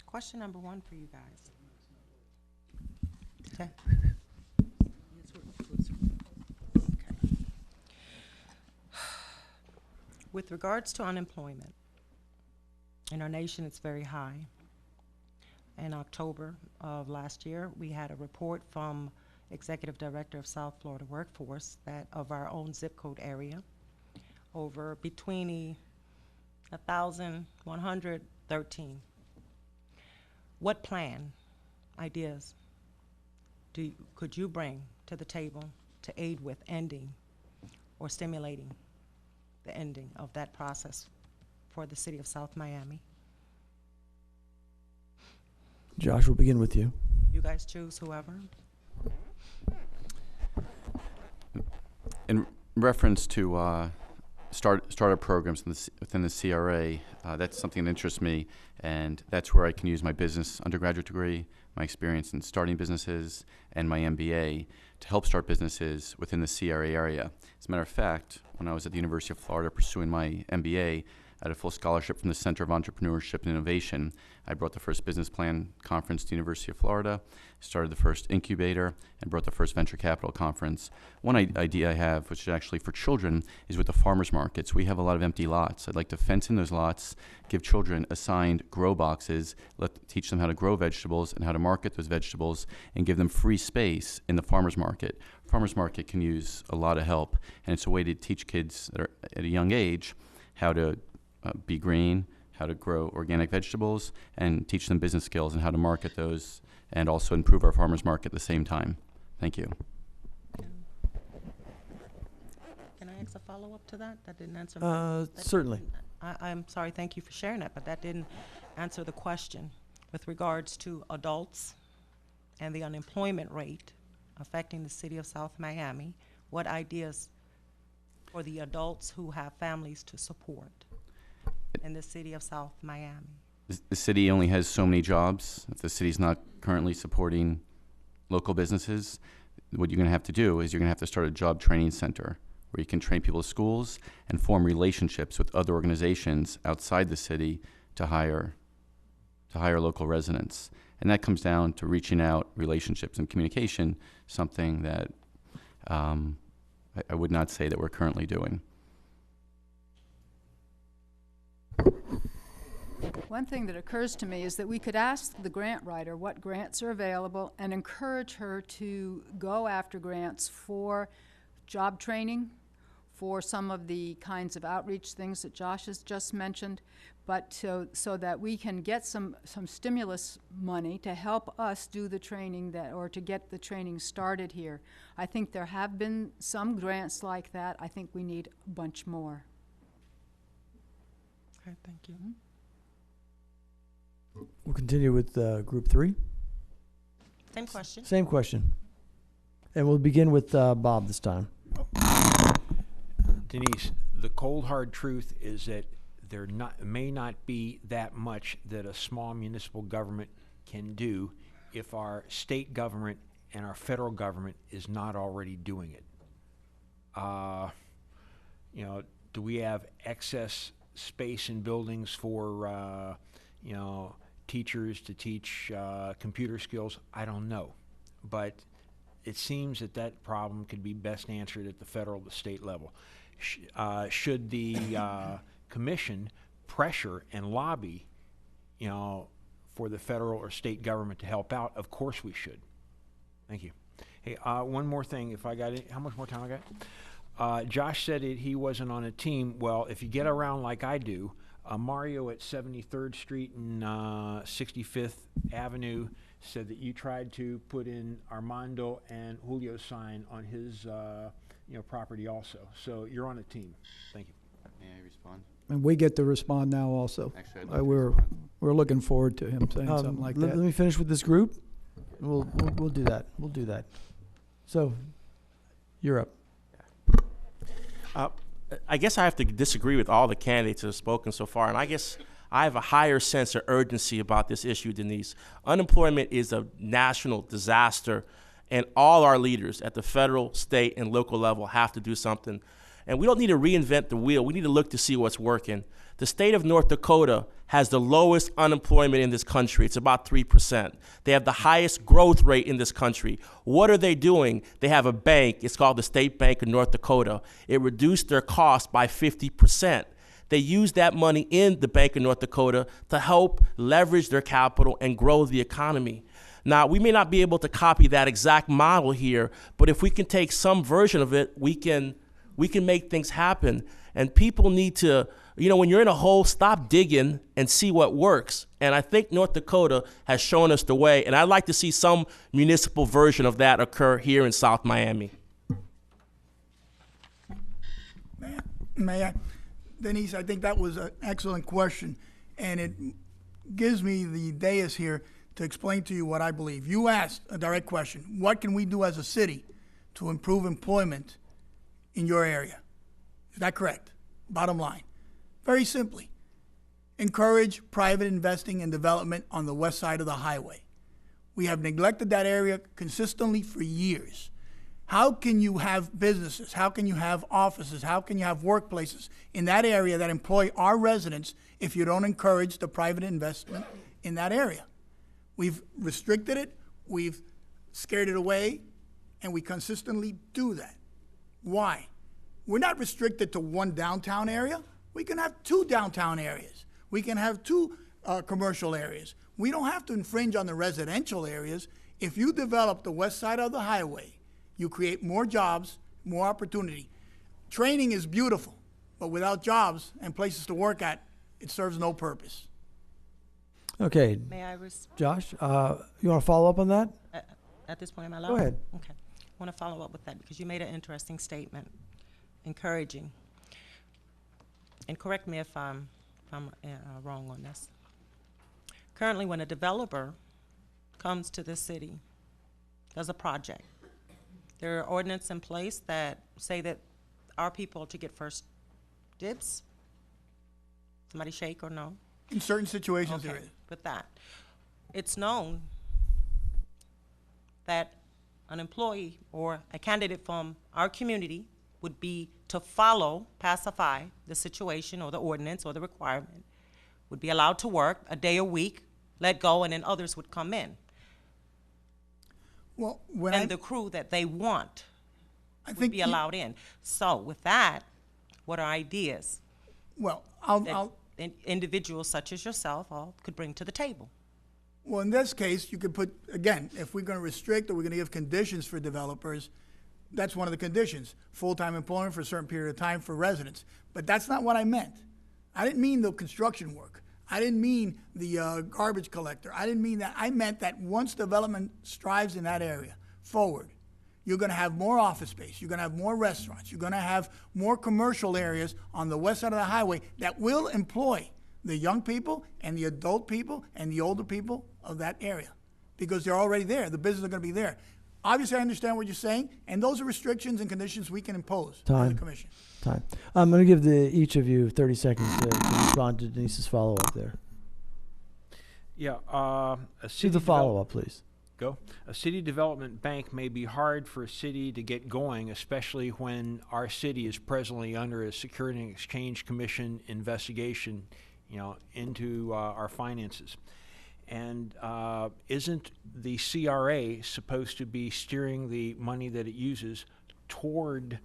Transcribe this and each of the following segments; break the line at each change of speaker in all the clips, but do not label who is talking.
Question number one for you guys. Okay. Okay. With regards to unemployment, in our nation, it's very high. In October of last year, we had a report from Executive Director of South Florida Workforce that of our own zip code area, over between 1,113. What plan, ideas, could you bring to the table to aid with ending or stimulating the ending of that process for the city of South Miami?
Josh, we'll begin with you.
You guys choose whoever.
In reference to startup programs within the CRA, that's something that interests me, and that's where I can use my business undergraduate degree, my experience in starting businesses, and my MBA to help start businesses within the CRA area. As a matter of fact, when I was at the University of Florida pursuing my MBA, I had a full scholarship from the Center of Entrepreneurship and Innovation. I brought the first business plan conference to the University of Florida, started the first incubator, and brought the first venture capital conference. One idea I have, which is actually for children, is with the farmers markets. We have a lot of empty lots. I'd like to fence in those lots, give children assigned grow boxes, teach them how to grow vegetables and how to market those vegetables, and give them free space in the farmers market. Farmers market can use a lot of help, and it's a way to teach kids that are at a young age how to be green, how to grow organic vegetables, and teach them business skills and how to market those, and also improve our farmers market at the same time. Thank you.
Can I ask a follow-up to that? That didn't answer.
Certainly.
I'm sorry, thank you for sharing that, but that didn't answer the question. With regards to adults and the unemployment rate affecting the city of South Miami, what ideas for the adults who have families to support in the city of South Miami?
The city only has so many jobs. If the city's not currently supporting local businesses, what you're going to have to do is you're going to have to start a job training center where you can train people at schools and form relationships with other organizations outside the city to hire local residents. And that comes down to reaching out, relationships, and communication, something that I would not say that we're currently doing.
One thing that occurs to me is that we could ask the grant writer what grants are available and encourage her to go after grants for job training, for some of the kinds of outreach things that Josh has just mentioned, but so that we can get some stimulus money to help us do the training or to get the training started here. I think there have been some grants like that. I think we need a bunch more.
Okay, thank you.
We'll continue with group 3.
Same question.
Same question. And we'll begin with Bob this time.
Denise, the cold hard truth is that there may not be that much that a small municipal government can do if our state government and our federal government is not already doing it. Do we have excess space in buildings for teachers to teach computer skills? I don't know, but it seems that problem could be best answered at the federal, the state level. Should the commission pressure and lobby, for the federal or state government to help out? Of course we should. Thank you. Hey, one more thing, if I got it. How much more time I got? Josh said he wasn't on a team. Well, if you get around like I do, Mario at 73rd Street and 65th Avenue said that you tried to put in Armando and Julio's sign on his property also. So you're on a team. Thank you.
May I respond?
And we get to respond now also.
Actually, I'd like to
We're looking forward to him saying something like that.
Let me finish with this group. We'll do that. We'll do that. So, you're up.
I guess I have to disagree with all the candidates that have spoken so far, and I guess I have a higher sense of urgency about this issue, Denise. Unemployment is a national disaster, and all our leaders at the federal, state, and local level have to do something. And we don't need to reinvent the wheel. We need to look to see what's working. The state of North Dakota has the lowest unemployment in this country. It's about 3%. They have the highest growth rate in this country. What are they doing? They have a bank. It's called the State Bank of North Dakota. It reduced their cost by 50%. They use that money in the Bank of North Dakota to help leverage their capital and grow the economy. Now, we may not be able to copy that exact model here, but if we can take some version of it, we can make things happen. And people need to, when you're in a hole, stop digging and see what works. And I think North Dakota has shown us the way, and I'd like to see some municipal version of that occur here in South Miami.
May I? Denise, I think that was an excellent question, and it gives me the dais here to explain to you what I believe. You asked a direct question. What can we do as a city to improve employment in your area? Is that correct? Bottom line. Very simply, encourage private investing and development on the west side of the highway. We have neglected that area consistently for years. How can you have businesses? How can you have offices? How can you have workplaces in that area that employ our residents if you don't encourage the private investment in that area? We've restricted it, we've scared it away, and we consistently do that. Why? We're not restricted to one downtown area. We can have 2 downtown areas. We can have 2 commercial areas. We don't have to infringe on the residential areas. If you develop the west side of the highway, you create more jobs, more opportunity. Training is beautiful, but without jobs and places to work at, it serves no purpose.
Okay,
May I respond?
Josh, you want to follow up on that?
At this point, am I allowed?
Go ahead.
Okay. I want to follow up with that because you made an interesting statement, encouraging. And correct me if I'm wrong on this. Currently, when a developer comes to the city, does a project, there are ordinances in place that say that our people are to get first dibs? Somebody shake or no?
In certain situations,
Okay,
there is.
with that. It's known that an employee or a candidate from our community would be to follow, pacify the situation or the ordinance or the requirement, would be allowed to work a day a week, let go, and then others would come in.
Well, when
And the crew that they want
I
would
think
be allowed in. So with that, what are ideas
well,
that individuals such as yourself all could bring to the table?
Well, in this case, you could put, again, if we're going to restrict or we're going to give conditions for developers, that's one of the conditions, full-time employment for a certain period of time for residents. But that's not what I meant. I didn't mean the construction work. I didn't mean the garbage collector. I didn't mean that. I meant that once development strives in that area forward, you're going to have more office space. You're going to have more restaurants. You're going to have more commercial areas on the west side of the highway that will employ the young people and the adult people and the older people of that area because they're already there. The businesses are going to be there. Obviously, I understand what you're saying, and those are restrictions and conditions we can impose as a commission.
Time. I'm going to give each of you 30 seconds to respond to Denise's follow-up there.
Yeah.
Do the follow-up, please.
Go. A city development bank may be hard for a city to get going, especially when our city is presently under a Security and Exchange Commission investigation, into our finances. And isn't the CRA supposed to be steering the money that it uses toward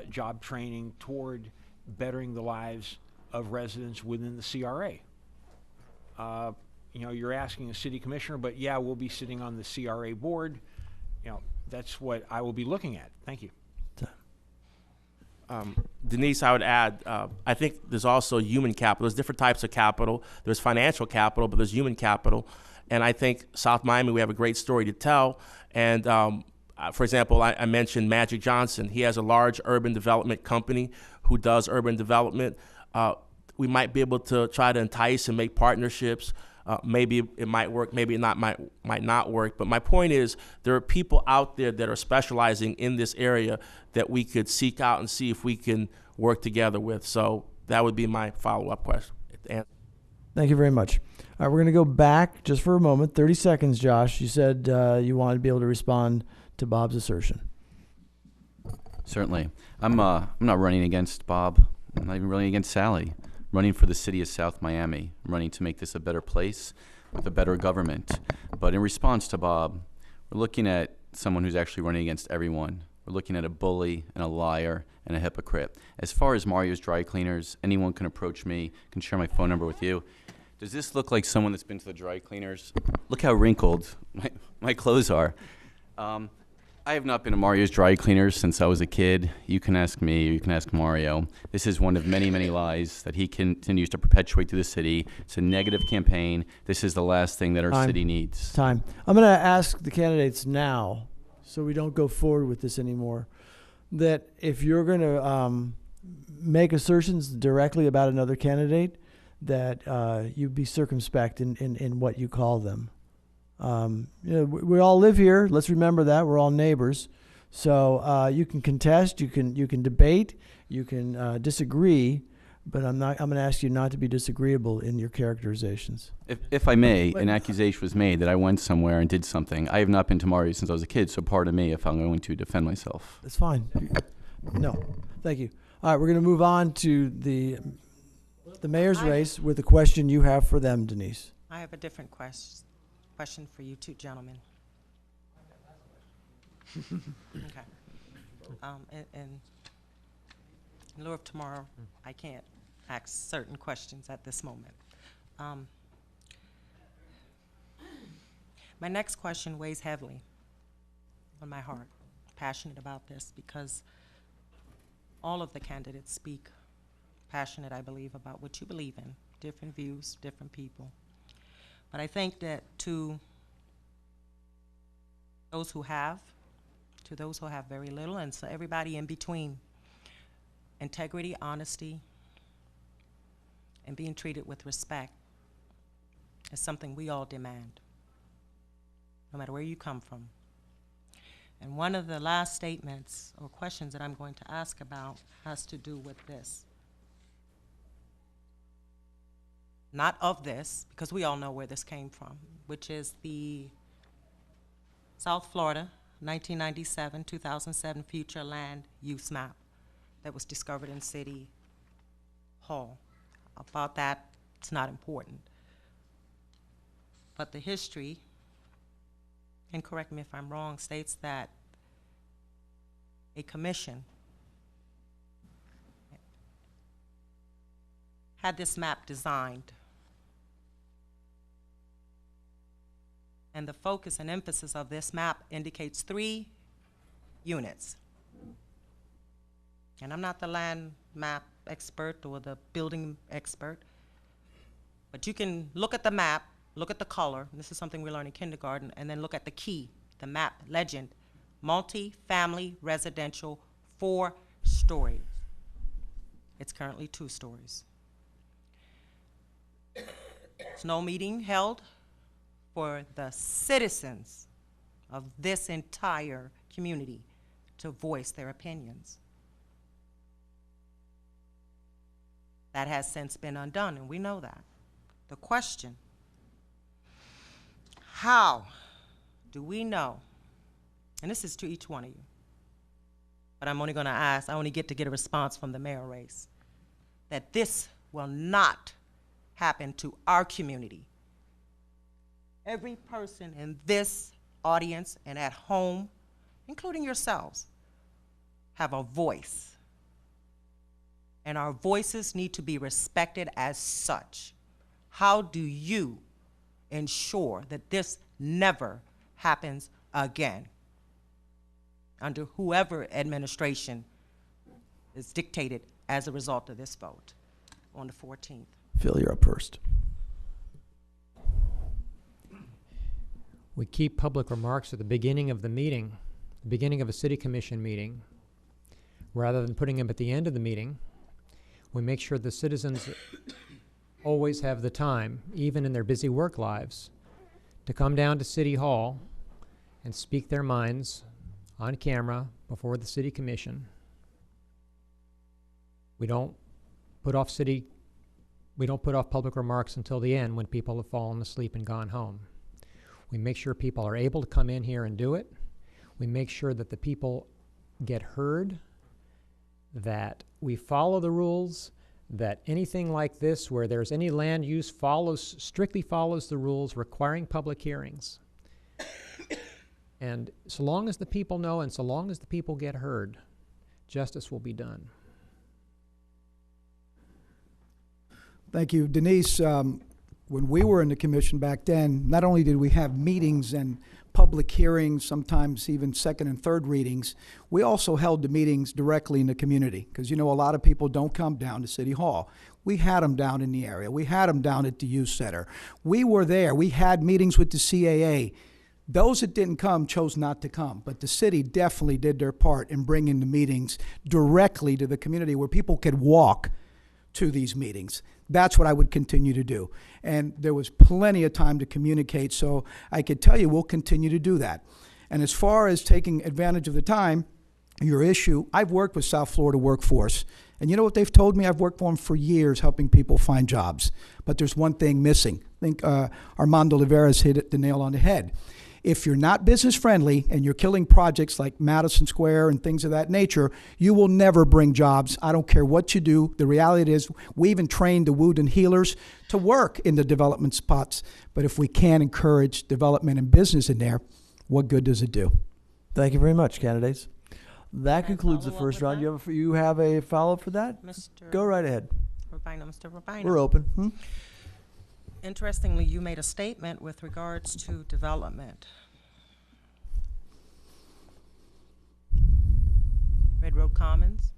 job training, toward bettering the lives of residents within the CRA? You're asking a city commissioner, but yeah, we'll be sitting on the CRA board. That's what I will be looking at. Thank you.
Denise, I would add, I think there's also human capital. There's different types of capital. There's financial capital, but there's human capital. And I think South Miami, we have a great story to tell. And for example, I mentioned Magic Johnson. He has a large urban development company who does urban development. We might be able to try to entice and make partnerships. Maybe it might work, maybe it might not work. But my point is there are people out there that are specializing in this area that we could seek out and see if we can work together with. So that would be my follow-up question.
Thank you very much. All right, we're going to go back just for a moment. 30 seconds, Josh. You said you wanted to be able to respond to Bob's assertion.
Certainly. I'm not running against Bob. I'm not even running against Sally. running for the city of South Miami. I'm running to make this a better place with a better government. But in response to Bob, we're looking at someone who's actually running against everyone. We're looking at a bully and a liar and a hypocrite. As far as Mario's Dry Cleaners, anyone can approach me, can share my phone number with you. Does this look like someone that's been to the dry cleaners? Look how wrinkled my clothes are. I have not been to Mario's Dry Cleaners since I was a kid. You can ask me, or you can ask Mario. This is one of many, many lies that he continues to perpetuate through the city. It's a negative campaign. This is the last thing that our city needs.
Time. I'm going to ask the candidates now, so we don't go forward with this anymore, that if you're going to make assertions directly about another candidate, that you be circumspect in what you call them. We all live here. Let's remember that we're all neighbors. So you can contest, you can debate, you can disagree, but I'm going to ask you not to be disagreeable in your characterizations.
If I may, an accusation was made that I went somewhere and did something. I have not been to Mario since I was a kid, so pardon me if I'm going to defend myself.
That's fine. No, thank you. All right, we're going to move on to the mayor's race with a question you have for them, Denise.
I have a different question for you two gentlemen. Okay. In lieu of tomorrow, I can't ask certain questions at this moment. My next question weighs heavily on my heart. Passionate about this because all of the candidates speak passionate, I believe, about what you believe in. Different views, different people. But I think that to those who have very little, and so everybody in between, integrity, honesty, and being treated with respect is something we all demand, no matter where you come from. And one of the last statements or questions that I'm going to ask about has to do with this. Not of this, because we all know where this came from, which is the South Florida 1997-2007 Future Land Use Map that was discovered in City Hall. About that, it's not important. But the history, and correct me if I'm wrong, states that a commission had this map designed. And the focus and emphasis of this map indicates 3 units. And I'm not the land map expert or the building expert, but you can look at the map, look at the color, and this is something we learn in kindergarten, and then look at the key, the map legend, multi-family residential 4-story. It's currently 2 stories. There's no meeting held for the citizens of this entire community to voice their opinions. That has since been undone, and we know that. The question, how do we know, and this is to each one of you, but I'm only going to ask, I only get to get a response from the mayor race, that this will not happen to our community. Every person in this audience and at home, including yourselves, have a voice. And our voices need to be respected as such. How do you ensure that this never happens again under whoever administration is dictated as a result of this vote on the 14th?
Phil, you're up first.
We keep public remarks at the beginning of the meeting, the beginning of a city commission meeting, rather than putting them at the end of the meeting. We make sure the citizens always have the time, even in their busy work lives, to come down to City Hall and speak their minds on camera before the city commission. We don't put off public remarks until the end when people have fallen asleep and gone home. We make sure people are able to come in here and do it. We make sure that the people get heard, that we follow the rules, that anything like this where there's any land use strictly follows the rules requiring public hearings. And so long as the people know and so long as the people get heard, justice will be done.
Thank you. Denise, when we were in the commission back then, not only did we have meetings and public hearings, sometimes even second and third readings, we also held the meetings directly in the community. Because, you know, a lot of people don't come down to City Hall. We had them down in the area. We had them down at the youth center. We were there. We had meetings with the CAA. Those that didn't come chose not to come, but the city definitely did their part in bringing the meetings directly to the community where people could walk to these meetings. That's what I would continue to do. And there was plenty of time to communicate, so I could tell you we'll continue to do that. And as far as taking advantage of the time, your issue, I've worked with South Florida workforce. And you know what they've told me? I've worked for them for years helping people find jobs. But there's one thing missing. I think Armando Oliveras hit the nail on the head. If you're not business friendly and you're killing projects like Madison Square and things of that nature, you will never bring jobs. I don't care what you do. The reality is we even trained the Wounded Healers to work in the development spots. But if we can't encourage development and business in there, what good does it do?
Thank you very much, candidates. That
Can I
concludes the
follow up
first
with
round.
that?
You have a follow-up for that?
Mr.
Go right ahead.
Rubino, Mr. Rubino.
We're open.
Interestingly, you made a statement with regards to development. Red Road Commons.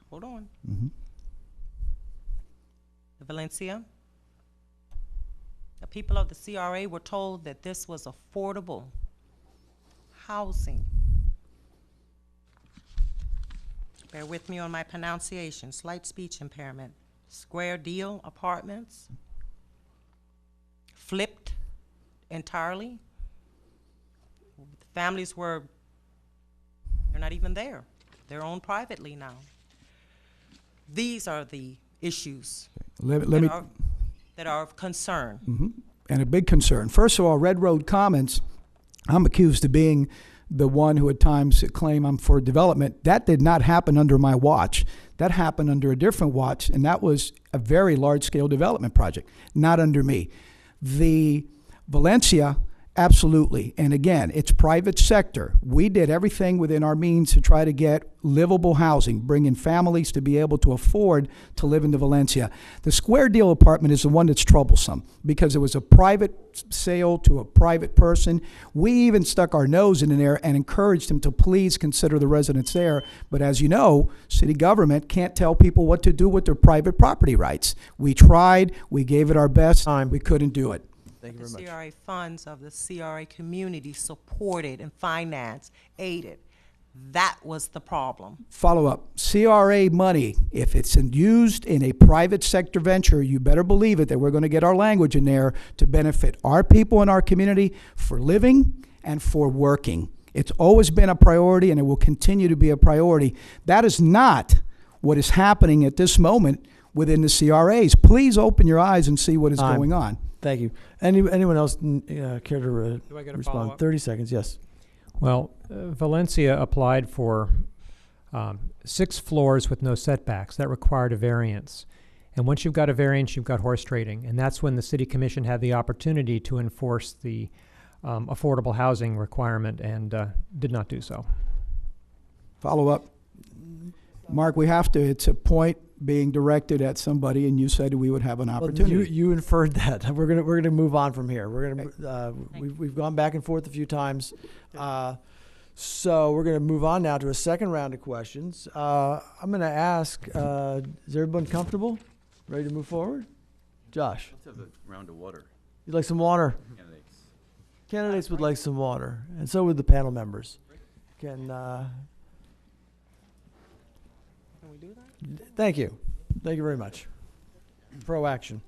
Hold on. The Valencia. The people of the CRA were told that this was affordable housing. Bear with me on my pronunciation. Slight speech impairment. Square Deal Apartments. Flipped entirely. The families were, they're not even there. They're owned privately now. These are the issues that are of concern.
And a big concern. First of all, Red Road Commons, I'm accused of being the one who at times claim I'm for development. That did not happen under my watch. That happened under a different watch, and that was a very large-scale development project, not under me. The Valencia, absolutely. And again, it's private sector. We did everything within our means to try to get livable housing, bringing families to be able to afford to live in the Valencia. The Square Deal apartment is the one that's troublesome because it was a private sale to a private person. We even stuck our nose in there and encouraged them to please consider the residents there. But as you know, city government can't tell people what to do with their private property rights. We tried, we gave it our best, we couldn't do it.
Thank you
The
very much.
CRA funds of the CRA community supported and financed, aided. That was the problem.
Follow up. CRA money, if it's used in a private sector venture, you better believe it that we're going to get our language in there to benefit our people in our community for living and for working. It's always been a priority and it will continue to be a priority. That is not what is happening at this moment within the CRAs. Please open your eyes and see what is going on.
Thank you. Anyone else care to
Do I get a
respond?
follow-up?
30 seconds, yes.
Well, Valencia applied for 6 floors with no setbacks. That required a variance. And once you've got a variance, you've got horse trading. And that's when the City Commission had the opportunity to enforce the affordable housing requirement and did not do so.
Follow up. Mark, we have to, it's a point being directed at somebody, and you said we would have an opportunity.
Well, you inferred that. We're gonna move on from here. We're gonna we've gone back and forth a few times, so we're gonna move on now to a second round of questions. I'm gonna ask: is everyone comfortable? Ready to move forward? Josh,
Let's have a round of water.
you'd like some water? Candidates would like some water, and so would the panel members. Can
we do that?
Thank you. Thank you very much. Pro action.